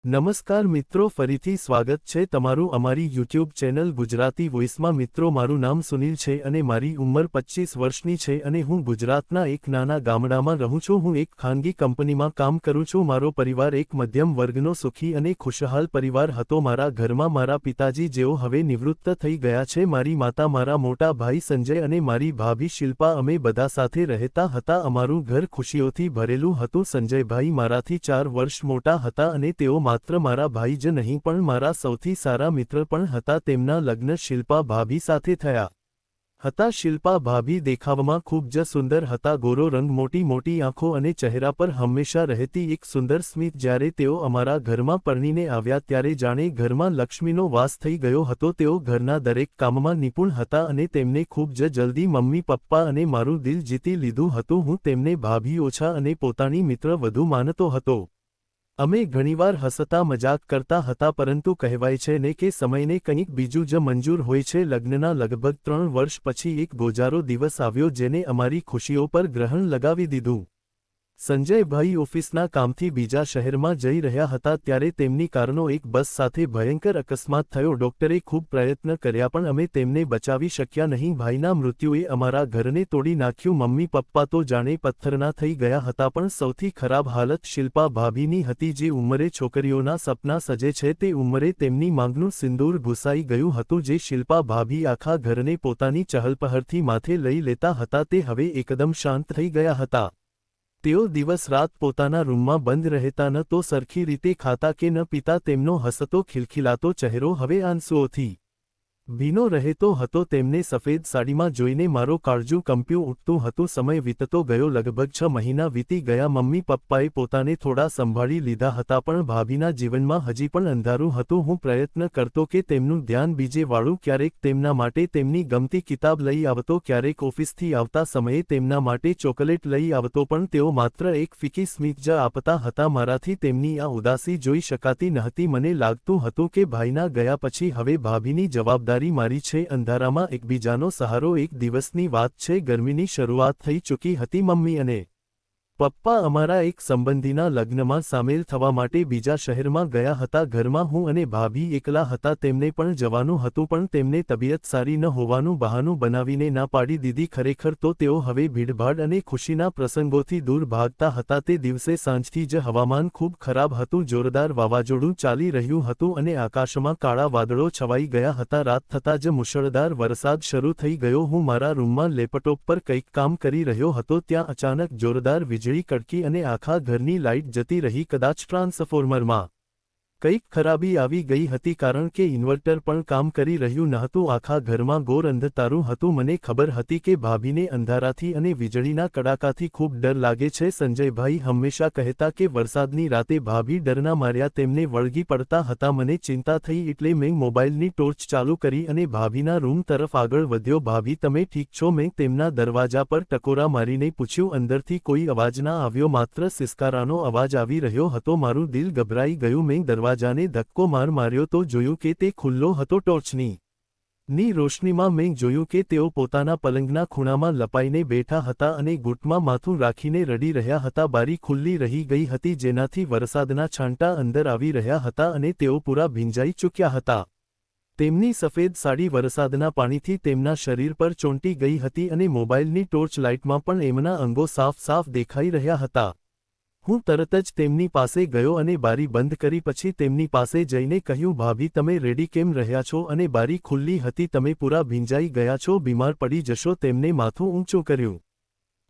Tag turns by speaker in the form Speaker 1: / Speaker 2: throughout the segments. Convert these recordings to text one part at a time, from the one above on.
Speaker 1: નમસ્કાર મિત્રો, ફરીથી સ્વાગત છે તમારું અમારી યુટ્યુબ ચેનલ ગુજરાતી વોઇસમાં। મિત્રો, મારું નામ સુનિલ છે અને મારી ઉંમર 25 વર્ષની છે અને હું ગુજરાતના એક નાના ગામડામાં રહું છું। હું એક ખાનગી કંપનીમાં કામ કરું છું। મારો પરિવાર એક મધ્યમ વર્ગનો સુખી અને ખુશહાલ પરિવાર હતો। મારા ઘરમાં મારા પિતાજી જેઓ હવે નિવૃત્ત થઈ ગયા છે, મારી માતા, મારા મોટા ભાઈ સંજય અને મારી ભાભી શિલ્પા, અમે બધા સાથે રહેતા હતા। અમારું ઘર ખુશીઓથી ભરેલું હતું। સંજયભાઈ મારાથી 4 વર્ષ મોટા હતા અને તેઓ માત્ર મારા ભાઈ જ નહીં પણ મારા સૌથી સારા મિત્ર પણ હતા। તેમના લગ્ન શિલ્પા ભાભી સાથે થયા હતા। શિલ્પા ભાભી દેખાવમાં ખૂબ જ સુંદર હતા। ગોરો રંગ, મોટી મોટી આંખો અને ચહેરા પર હંમેશા રહેતી એક સુંદર સ્મિત। જ્યારે તેઓ અમારા ઘરમાં પરણીને આવ્યા ત્યારે જાણે ઘરમાં લક્ષ્મીનો વાસ થઈ ગયો હતો। તેઓ ઘરના દરેક કામમાં નિપુણ હતા અને તેમને ખૂબ જ જલ્દી મમ્મી પપ્પા અને મારું દિલ જીતી લીધું હતું। હું તેમને ભાભી ઓછા અને પોતાની મિત્ર વધુ માનતો હતો। અમે ઘણીવાર હસતા મજાક કરતા હતા, પરંતુ કહેવાય છે ને કે સમયને કંઈક બીજું જ મંજૂર હોય છે। લગ્નના લગભગ 3 વર્ષ પછી એક ગોજારો દિવસ આવ્યો જેને અમારી ખુશીઓ પર ગ્રહણ લગાવી દીધું। સંજયભાઈ ઓફિસના કામથી બીજા શહેરમાં જઈ રહ્યા હતા ત્યારે તેમની કારનો એક બસ સાથે ભયંકર અકસ્માત થયો। ડોક્ટરે ખૂબ પ્રયત્ન કર્યા પણ અમે તેમને બચાવી શક્યા નહીં। ભાઈના મૃત્યુએ અમારા ઘરને તોડી નાખ્યું। મમ્મી પપ્પા તો જાણે પથ્થરના થઈ ગયા હતા, પણ સૌથી ખરાબ હાલત શિલ્પા ભાભીની હતી। જે ઉંમરે છોકરીઓના સપના સજે છે તે ઉંમરે તેમની માંગનું સિંદૂર ઘૂસાઈ ગયું હતું। જે શિલ્પા ભાભી આખા ઘરને પોતાની ચહલપહલથી માથે લઈ લેતા હતા તે હવે એકદમ શાંત થઈ ગયા હતા। તેઓ દિવસ રાત પોતાના રૂમમાં બંધ રહેતા, ન તો સરખી રીતે ખાતા કે ન પીતા। તેમનો હસતો ખિલખિલાતો ચહેરો હવે આંસુઓથી ભીનો રહેતો હતો। તેમને સફેદ સાડીમાં જોઈને મારો કાળજું કંપ્યું ઉઠતું હતું। સમય વીતતો ગયો, લગભગ 6 મહિના વીતી ગયા। મમ્મી પપ્પાએ પોતાને થોડા સંભાળી લીધા હતા, પણ ભાભીના જીવનમાં હજી પણ અંધારું હતું। હું પ્રયત્ન કરતો કે તેમનું ધ્યાન બીજે વાળું। ક્યારેક તેમના માટે તેમની ગમતી કિતાબ લઈ આવતો, ક્યારેક ઓફિસથી આવતા સમયે તેમના માટે ચોકલેટ લઈ આવતો, પણ તેઓ માત્ર એક ફીકી સ્મિત જ આપતા હતા। મારાથી તેમની આ ઉદાસી જોઈ શકાતી નહોતી। મને લાગતું હતું કે ભાઈના ગયા પછી હવે ભાભીની જવાબદારી મારી છે। અંધારામાં એકબીજાનો સહારો। એક દિવસની વાત છે, ગરમીની શરૂઆત થઈ ચૂકી હતી। મમ્મી અને પપ્પા અમારા એક સંબંધીના લગ્નમાં સામેલ થવા માટે બીજા શહેરમાં ગયા હતા। ઘરમાં હું અને ભાભી એકલા હતા। તેમને પણ જવાનું હતું, પણ તેમને તબિયત સારી ન હોવાનું બહાનું બનાવીને ના પાડી દીધી। ખરેખર તો તેઓ હવે ભીડભાડ અને ખુશીના પ્રસંગોથી દૂર ભાગતા હતા। તે દિવસે સાંજથી જ હવામાન ખૂબ ખરાબ હતું। જોરદાર વાવાઝોડું ચાલી રહ્યું હતું અને આકાશમાં કાળા વાદળો છવાઈ ગયા હતા। રાત થતાં જ મુશળધાર વરસાદ શરૂ થઈ ગયો। હું મારા રૂમમાં લેપટોપ પર કંઈક કામ કરી રહ્યો હતો, ત્યાં અચાનક જોરદાર વીજળી કડકી અને આખા ઘરની લાઇટ જતી રહી। કદાચ ટ્રાન્સફોર્મરમાં કંઈક ખરાબી આવી ગઈ હતી, કારણ કે ઇન્વર્ટર પણ કામ કરી રહ્યું નહોતું। આખા ઘરમાં ઘોર અંધકારું હતું। મને ખબર હતી કે ભાભીને અંધારાથી અને વીજળીના કડાકાથી ખૂબ ડર લાગે છે। સંજયભાઈ હંમેશા કહેતા કે વરસાદની રાતે ભાભી ડરના માર્યા તેમને વળગી પડતા હતા। મને ચિંતા થઈ એટલે મેં મોબાઈલની ટોર્ચ ચાલુ કરી અને ભાભીના રૂમ તરફ આગળ વધ્યો। ભાભી, તમે ઠીક છો? મેં તેમના દરવાજા પર ટકોરા મારીને પૂછ્યું। અંદરથી કોઈ અવાજ ના આવ્યો, માત્ર સિસકારાનો અવાજ આવી રહ્યો હતો। મારું દિલ ગભરાઈ ગયું। મેં દરવાજાને ધક્કો માર્યો તો જોયું કે તે ખુલ્લો હતો। ટોર્ચની રોશનીમાં મેં જોયું કે તેઓ પોતાના પલંગના ખૂણામાં લપાઈને બેઠા હતા અને ઘૂંટમાં માથું રાખીને રડી રહ્યા હતા। બારી ખુલ્લી રહી ગઈ હતી, જેનાથી વરસાદના છાંટા અંદર આવી રહ્યા હતા અને તેઓ પૂરા ભીંજાઈ ચૂક્યા હતા। તેમની સફેદ સાડી વરસાદના પાણીથી તેમના શરીર પર ચોંટી ગઈ હતી અને મોબાઈલની ટોર્ચ લાઇટમાં પણ એમના અંગો સાફ સાફ દેખાઈ રહ્યા હતા। હું તરત જ તેમની પાસે ગયો અને બારી બંધ કરી પછી તેમની પાસે જઈને કહ્યું, ભાભી, તમે રેડી કેમ રહ્યા છો? અને બારી ખુલ્લી હતી, તમે પૂરા ભીંજાઈ ગયા છો, બીમાર પડી જશો। તેમને માથું ઊંચું કર્યું।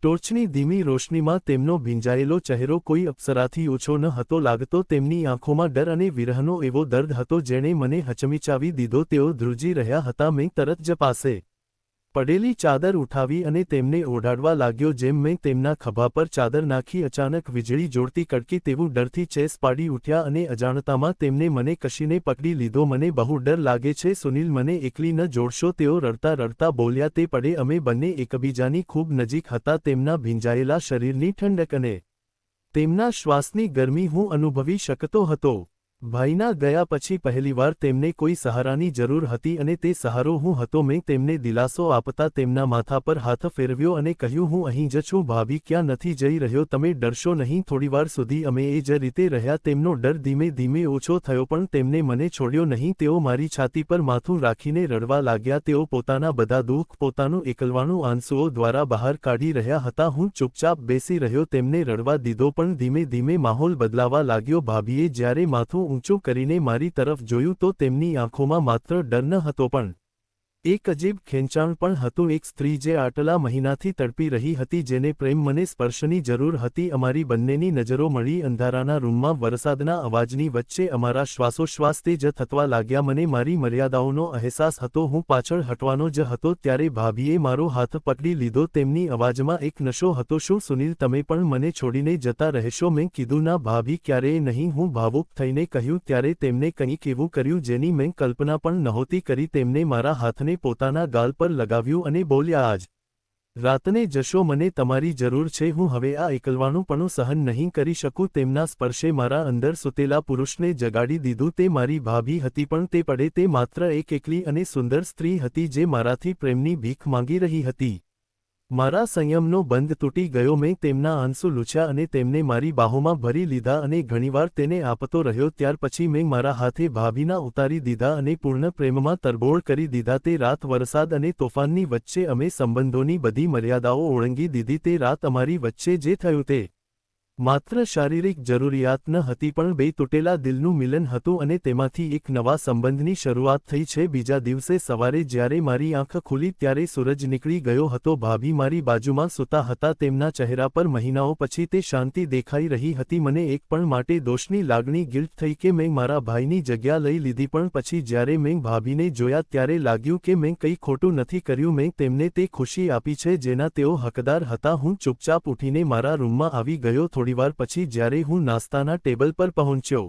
Speaker 1: ટોર્ચની ધીમી રોશનીમાં તેમનો ભીંજાયેલો ચહેરો કોઈ અપ્સરાથી ઓછો ન હતો લાગતો। તેમની આંખોમાં ડર અને વિરહનો એવો દર્દ હતો જેણે મને હચમચાવી દીધો। તેઓ ધ્રુજી રહ્યા હતા। મેં તરત જ પાસે પડેલી ચાદર ઉઠાવી અને તેમને ઓઢાડવા લાગ્યો। જેમ મેં તેમના ખભા પર ચાદર નાખી, અચાનક વીજળી જોડતી કડકી તેવું ડરથી ચેસ પાડી ઉઠ્યા અને અજાણતામાં તેમને મને કશીને પકડી લીધો। મને બહુ ડર લાગે છે સુનિલ, મને એકલી ન જોડશો? તેઓ રડતા રડતા બોલ્યા। તે પળે અમે બંને એકબીજાની ખૂબ નજીક હતા। તેમના ભીંજાયેલા શરીરની ઠંડક અને તેમના શ્વાસની ગરમી હું અનુભવી શકતો હતો। ભાઈના ગયા પછી પહેલીવાર તેમને કોઈ સહારાની જરૂર હતી અને તે સહારો હું હતો. મેં તેમને દિલાસો આપતા તેમના માથા પર હાથ ફેરવ્યો અને કહ્યું, હું અહીં જ છું ભાભી, ક્યાં નથી જઈ રહ્યો. તમે ડરશો નહીં. થોડીવાર સુધી અમે એ જ રીતે રહ્યા. તેમનો ડર ધીમે ધીમે ઓછો થયો પણ તેમને મને છોડ્યો નહીં. તેઓ મારી છાતી પર માથું રાખીને રડવા લાગ્યા. તેઓ પોતાના બધા દુઃખ, પોતાનું એકલવાણું આંસુઓ દ્વારા બહાર કાઢી રહ્યા હતા. હું ચૂપચાપ બેસી રહ્યો, તેમને રડવા દીધો પણ ધીમે ધીમે માહોલ બદલાવા લાગ્યો. ભાભીએ જ્યારે માથું ઊંચું કરીને મારી તરફ જોયું તો તેમની આંખોમાં માત્ર ડર ન હતો પણ એક અજીબ ખેંચાણ પણ હતું. એક સ્ત્રી જે આટલા મહિનાથી તડપી રહી હતી, જેને પ્રેમ મને સ્પર્શની જરૂર હતી. અમારી બંનેની નજરો મળી અંધારાના રૂમમાં. વરસાદના અવાજની વચ્ચે અમારા શ્વાસોશ્વાસ તેજ થવા લાગ્યા. મને મારી મર્યાદાઓનો અહેસાસ હતો. હું પાછળ હટવાનો જ હતો ત્યારે ભાભીએ મારો હાથ પકડી લીધો. તેમની અવાજમાં એક નશો હતો. શું સુનિલ, તમે પણ મને છોડીને જતા રહેશો? મેં કીધું, ના ભાભી, ક્યારેય નહીં. હું ભાવુક થઈને કહ્યું. ત્યારે તેમને કંઈક એવું કર્યું જેની મેં કલ્પના પણ નહોતી કરી. તેમને મારા હાથને પોતાના ગાલ પર લગાવ્યું અને બોલ્યા, આજ રાતને જશો? મને તમારી જરૂર છે. હું હવે આ એકલવાણુંપણું સહન નહીં કરી શકું. તેમના સ્પર્શે મારા અંદર સૂતેલા પુરુષને જગાડી દીધું. તે મારી ભાભી હતી પણ તે પડે તે માત્ર એક એકલી અને સુંદર સ્ત્રી હતી જે મારાથી પ્રેમની ભીખ માંગી રહી હતી. મારા સંયમનો બંધ તૂટી ગયો. મેં તેમના આંસુ લૂછ્યા અને તેમને મારી બાહોમાં ભરી લીધા અને ઘણીવાર તેને આપતો રહ્યો. ત્યાર પછી મેં મારા હાથે ભાભીના ઉતારી દીધા અને પૂર્ણ પ્રેમમાં તરબોળ કરી દીધા. તે રાત વરસાદ અને તોફાનની વચ્ચે અમે સંબંધોની બધી મર્યાદાઓ ઓળંગી દીધી. તે રાત અમારી વચ્ચે જે થયું તે માત્ર શારીરિક જરૂરિયાત ન હતી પણ બે તૂટેલા દિલનું મિલન હતું અને તેમાંથી એક નવા સંબંધની શરૂઆત થઈ છે. બીજા દિવસે સવારે જ્યારે મારી આંખ ખુલી ત્યારે સૂરજ નીકળી ગયો હતો. ભાભી મારી બાજુમાં સૂતા હતા. તેમના ચહેરા પર મહિનાઓ પછી તે શાંતિ દેખાઈ રહી હતી. મને એક પણ માટે દોષની લાગણી, ગિલ્ટ થઈ કે મેં મારા ભાઈની જગ્યા લઈ લીધી. પણ પછી જ્યારે મેં ભાભીને જોયા ત્યારે લાગ્યું કે મેં કંઈ ખોટું નથી કર્યું. મેં તેમને તે ખુશી આપી છે જેના તેઓ હકદાર હતા. હું ચૂપચાપ ઉઠીને મારા રૂમમાં આવી ગયો. થોડીવાર પછી જ્યારે હું નાસ્તાના ટેબલ પર પહોંચ્યો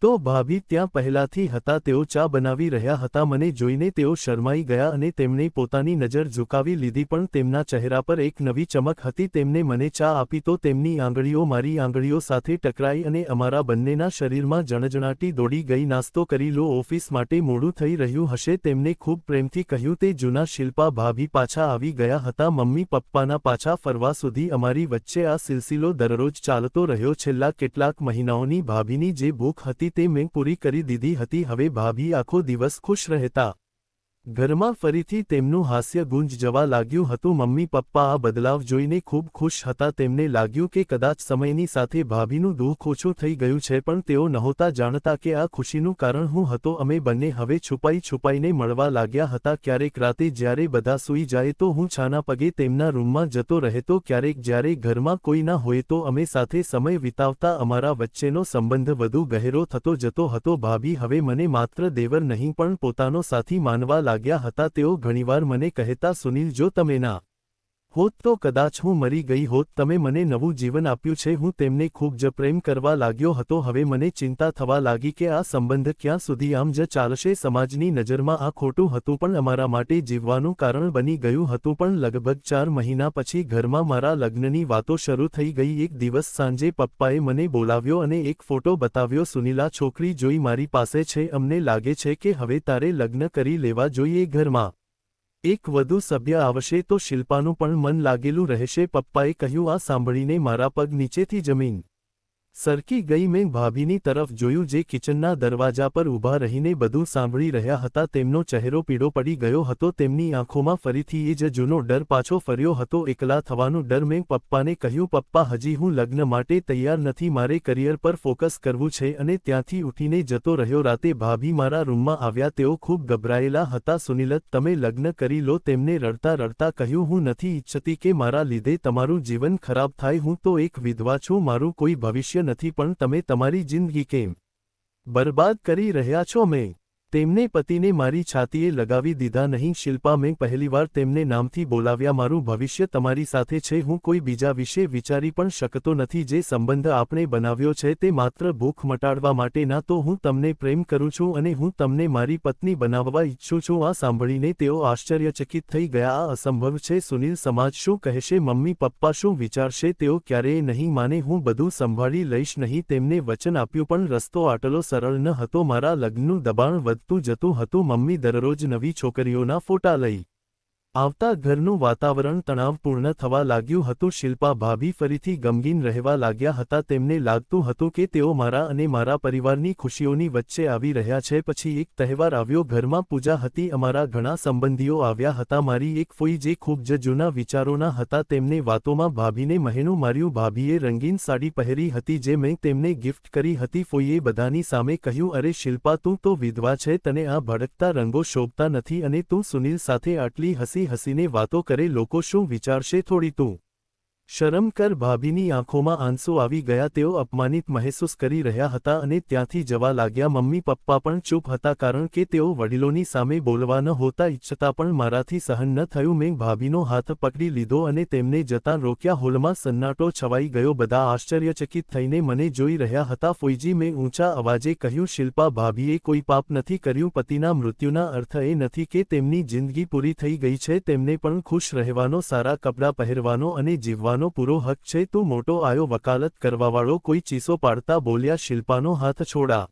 Speaker 1: તો ભાભી ત્યાં પહેલાથી હતા. તેઓ ચા બનાવી રહ્યા હતા. મને જોઈને તેઓ શરમાઈ ગયા અને તેમણે પોતાની નજર ઝુકાવી લીધી પણ તેમના ચહેરા પર એક નવી ચમક હતી. તેમને મને ચા આપી તો તેમની આંગળીઓ મારી આંગળીઓ સાથે ટકરાઈ અને અમારા બંનેના શરીરમાં જણજણાટી દોડી ગઈ. નાસ્તો કરી લો, ઓફિસ માટે મોડું થઈ રહ્યું હશે. તેમને ખૂબ પ્રેમથી કહ્યું. તે જૂના શિલ્પા ભાભી પાછા આવી ગયા હતા. મમ્મી પપ્પાના પાછા ફરવા સુધી અમારી વચ્ચે આ સિલસિલો દરરોજ ચાલતો રહ્યો. છેલ્લા કેટલાક મહિનાઓની ભાભીની જે ભૂખ હતી તે મેં પૂરી કરી દીધી હતી. હવે ભાભી આખો દિવસ ખુશ રહેતા. ઘરમાં ફરીથી તેમનું હાસ્ય ગુંજ જવા લાગ્યું હતું. મમ્મી પપ્પા આ બદલાવ જોઈને ખૂબ ખુશ હતા. તેમને લાગ્યું કે કદાચ સમયની સાથે ભાભીનું દુઃખ ઓછું થઈ ગયું છે પણ તેઓ નહોતા જાણતા કે આ ખુશીનું કારણ હું હતો. અમે બંને હવે છુપાઈને મળવા લાગ્યા હતા. ક્યારેક રાતે જ્યારે બધા સૂઈ જાય તો હું છાના પગે તેમના રૂમમાં જતો રહેતો. ક્યારેક જ્યારે ઘરમાં કોઈ ના હોય તો અમે સાથે સમય વિતાવતા. અમારા વચ્ચેનો સંબંધ વધુ ગહેરો થતો જતો હતો. ભાભી હવે મને માત્ર દેવર નહીં પણ પોતાનો સાથી માનવા લાગ્યા હતા. તેઓ ઘણીવાર મને કહેતા, સુનિલ, જો તમે ના હોત તો કદાચ હું મરી ગઈ હોત. તમે મને નવું જીવન આપ્યું છે. હું તેમને ખૂબ જ પ્રેમ કરવા લાગ્યો હતો. હવે મને ચિંતા થવા લાગી કે આ સંબંધ ક્યાં સુધી આમ જ ચાલશે. સમાજની નજરમાં આ ખોટું હતું પણ અમારા માટે જીવવાનું કારણ બની ગયું હતું. પણ લગભગ 4 મહિના પછી ઘરમાં મારા લગ્નની વાતો શરૂ થઈ ગઈ. એક દિવસ સાંજે પપ્પાએ મને બોલાવ્યો અને એક ફોટો બતાવ્યો. સુનિલા, છોકરી જોઈ મારી પાસે છે. અમને લાગે છે કે હવે તારે લગ્ન કરી લેવા જોઈએ. ઘરમાં એક વધુ સભ્ય આવશે તો શિલ્પાનું પણ મન લાગેલું રહેશે. પપ્પાએ કહ્યું. આ સાંભળીને મારા પગ નીચેથી જમીન સરકી ગઈ. મેં ભાભીની તરફ જોયું જે કિચનના દરવાજા પર ઊભા રહીને બધું સાંભળી રહ્યા હતા. તેમનો ચહેરો પીળો પડી ગયો હતો. તેમની આંખોમાં ફરીથી એ જ જૂનો ડર પાછો ફર્યો હતો, એકલા થવાનો ડર. મેં પપ્પાને કહ્યું, પપ્પા, હજી હું લગ્ન માટે તૈયાર નથી. મારે કરિયર પર ફોકસ કરવું છે અને ત્યાંથી ઉઠીને જતો રહ્યો. રાતે ભાભી મારા રૂમમાં આવ્યા. તેઓ ખૂબ ગભરાયેલા હતા. સુનિલ, તમે લગ્ન કરી લો. તેમને રડતા રડતા કહ્યું. હું નથી ઈચ્છતી કે મારા લીધે તમારું જીવન ખરાબ થાય. હું તો એક વિધવા છું. મારું કોઈ ભવિષ્ય નથી. પણ તમે તમારી જિંદગી કેમ બરબાદ કરી રહ્યા છો? મેં તેમને પતિને મારી છાતીએ લગાવી દીધા નહીં. શિલ્પા, મેં પહેલીવાર તેમને નામથી બોલાવ્યા. મારું ભવિષ્ય તમારી સાથે છે. હું કોઈ બીજા વિશે વિચારી પણ શકતો નથી. જે સંબંધ આપણે બનાવ્યો છે તે માત્ર ભૂખ મટાડવા માટે ના. તો હું તમને પ્રેમ કરું છું અને હું તમને મારી પત્ની બનાવવા ઈચ્છું છું. આ સાંભળીને તેઓ આશ્ચર્યચકિત થઈ ગયા. આ અસંભવ છે સુનિલ. સમાજ શું કહેશે? મમ્મી પપ્પા શું વિચારશે? તેઓ ક્યારેય નહીં માને. હું બધું સંભાળી લઈશ નહીં, તેમને વચન આપ્યું. પણ રસ્તો આટલો સરળ ન હતો. મારા લગ્નનું દબાણ વધતું જતું હતું. મમ્મી દરરોજ નવી છોકરીઓના ફોટા લઈ આવતા. ઘરનું વાતાવરણ તણાવપૂર્ણ થવા લાગ્યું હતું. શિલ્પા ભાભી ફરીથી ગમગીન રહેવા લાગ્યા હતા. તેમને લાગતું હતું કે તેઓ મારા અને મારા પરિવારની ખુશીઓની વચ્ચે આવી રહ્યા છે. પછી એક તહેવાર આવ્યો. ઘરમાં પૂજા હતી. અમારા ઘણા સંબંધીઓ આવ્યા હતા. મારી એક ફોઈ જે ખૂબ જ જૂના વિચારોના હતા. તેમને વાતોમાં ભાભીને મહેનું માર્યું. ભાભીએ રંગીન સાડી પહેરી હતી જે મેં તેમને ગિફ્ટ કરી હતી. ફોઈએ બધાની સામે કહ્યું, અરે શિલ્પા, તું તો વિધવા છે. તને આ ભડકતા રંગો શોભતા નથી અને તું સુનિલ સાથે આટલી હસીને વાતો કરે. લોકો શું વિચારશે? થોડી તું શરમ કર. ભાભીની આંખોમાં આંસુ આવી ગયા. તેઓ અપમાનિત મહેસૂસ કરી રહ્યા હતા અને ત્યાંથી જવા લાગ્યા. મમ્મી પપ્પા પણ ચૂપ હતા કારણ કે તેઓ વડીલોની સામે બોલવા નહોતા ઈચ્છતા. પણ મારાથી સહન ન થયું. મેં ભાભીનો હાથ પકડી લીધો અને તેમને જતાં રોક્યા. હોલમાં સન્નાટો છવાઈ ગયો. બધા આશ્ચર્યચકિત થઈને મને જોઈ રહ્યા હતા. ફોઈજી, મેં ઊંચા અવાજે કહ્યું, શિલ્પા, ભાભીએ કોઈ પાપ નથી કર્યું. પતિના મૃત્યુના અર્થ એ નથી કે તેમની જિંદગી પૂરી થઈ ગઈ છે. તેમને પણ ખુશ રહેવાનો, સારા કપડાં પહેરવાનો અને જીવવાનો પૂરો હક છે. તું મોટો આયો વકાલત કરવાવાળો. કોઈ ચીસો પાડતા બોલ્યા. શિલ્પાનો હાથ છોડા.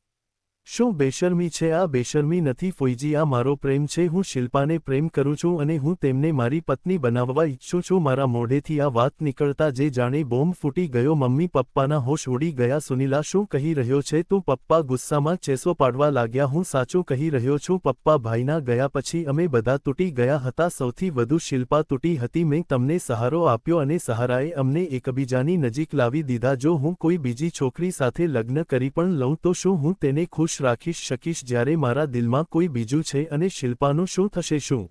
Speaker 1: શું બેશર્મી છે? આ બેશર્મી નથી ફોઈજી, આ મારો પ્રેમ છે. હું શિલ્પાને પ્રેમ કરું છું અને હું તેમને મારી પત્ની બનાવવા ઈચ્છું છું. મારા મોઢેથી આ વાત નીકળતા જે જાણે બોમ્બ ફૂટી ગયો. મમ્મી પપ્પાના હોશ ઉડી ગયા. સુનિલા, શું કહી રહ્યો છે તું? પપ્પા ગુસ્સામાં ચેસો પાડવા લાગ્યા. હું સાચું કહી રહ્યો છું પપ્પા. ભાઈના ગયા પછી અમે બધા તૂટી ગયા હતા. સૌથી વધુ શિલ્પા તૂટી હતી. મેં તમને સહારો આપ્યો અને સહારાએ અમને એકબીજાની નજીક લાવી દીધા. જો હું કોઈ બીજી છોકરી સાથે લગ્ન કરી પણ લઉં તો શું હું તેને ખુશ રાખી શકીશ જ્યારે મારા દિલમાં કોઈ બીજું છે? અને શિલ્પાનું શું થશે? શું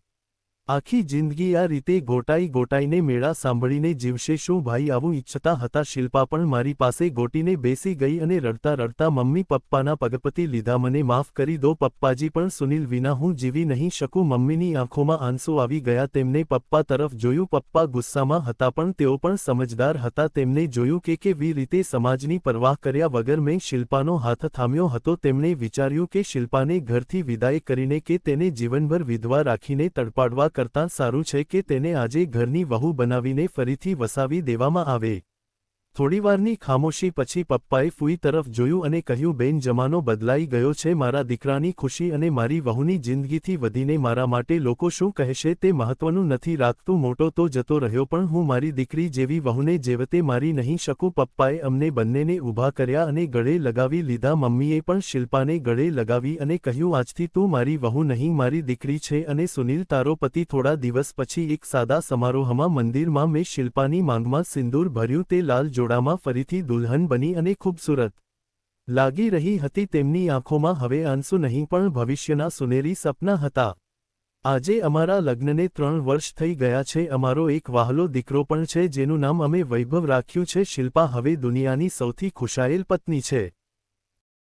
Speaker 1: આખી જિંદગી આ રીતે ગોટાઈને મેળા સાંભળીને જીવશે? શું ભાઈ આવું ઈચ્છતા હતા? શિલ્પા પણ મારી પાસે ગોટીને બેસી ગઈ અને રડતા રડતા મમ્મી પપ્પાના પગપતી લીધા. મને માફ કરી દો પપ્પાજી, પણ સુનિલ વિના હું જીવી નહીં શકું. મમ્મીની આંખોમાં આંસુ આવી ગયા. તેમને પપ્પા તરફ જોયું. પપ્પા ગુસ્સામાં હતા પણ તેઓ પણ સમજદાર હતા. તેમને જોયું કે કેવી રીતે સમાજની પરવાહ કર્યા વગર મેં શિલ્પાનો હાથ થામ્યો હતો. તેમણે વિચાર્યું કે શિલ્પાને ઘરથી વિદાય કરીને કે તેને જીવનભર વિધવા રાખીને તડપાડવા કરતાં સારું છે કે તેને આજે ઘરની વહુ બનાવીને ફરીથી વસાવી દેવામાં આવે. થોડીવારની ખામોશી પછી પપ્પાએ ફૂઈ તરફ જોયું અને કહ્યું, બેન, જમાનો બદલાઈ ગયો છે. મારા દીકરાની ખુશી અને મારી વહુની જિંદગીથી વધીને મારા માટે લોકો શું કહેશે તે મહત્વનું નથી રાખતું. મોટો તો જતો રહ્યો પણ હું મારી દીકરી જેવી વહુને જેવતે મારી નહીં શકું. પપ્પાએ અમને બંનેને ઊભા કર્યા અને ગળે લગાવી લીધા. મમ્મીએ પણ શિલ્પાને ગળે લગાવી અને કહ્યું, આજથી તું મારી વહુ નહીં, મારી દીકરી છે અને સુનિલ તારો પતિ. થોડા દિવસ પછી એક સાદા સમારોહમાં મંદિરમાં મેં શિલ્પાની માંગમાં સિંદૂર ભર્યું. તે લાલ જોડામાં ફરીથી દુલ્હન બની અને ખૂબસૂરત લાગી રહી હતી. તેમની આંખોમાં હવે આંસુ નહીં પણ ભવિષ્યના સુનેરી સપના હતા. આજે અમારા લગ્નને 3 વર્ષ થઈ ગયા છે. અમારો એક વહાલો દીકરો પણ છે જેનું નામ અમે વૈભવ રાખ્યું છે. શિલ્પા હવે દુનિયાની સૌથી ખુશાયેલ પત્ની છે.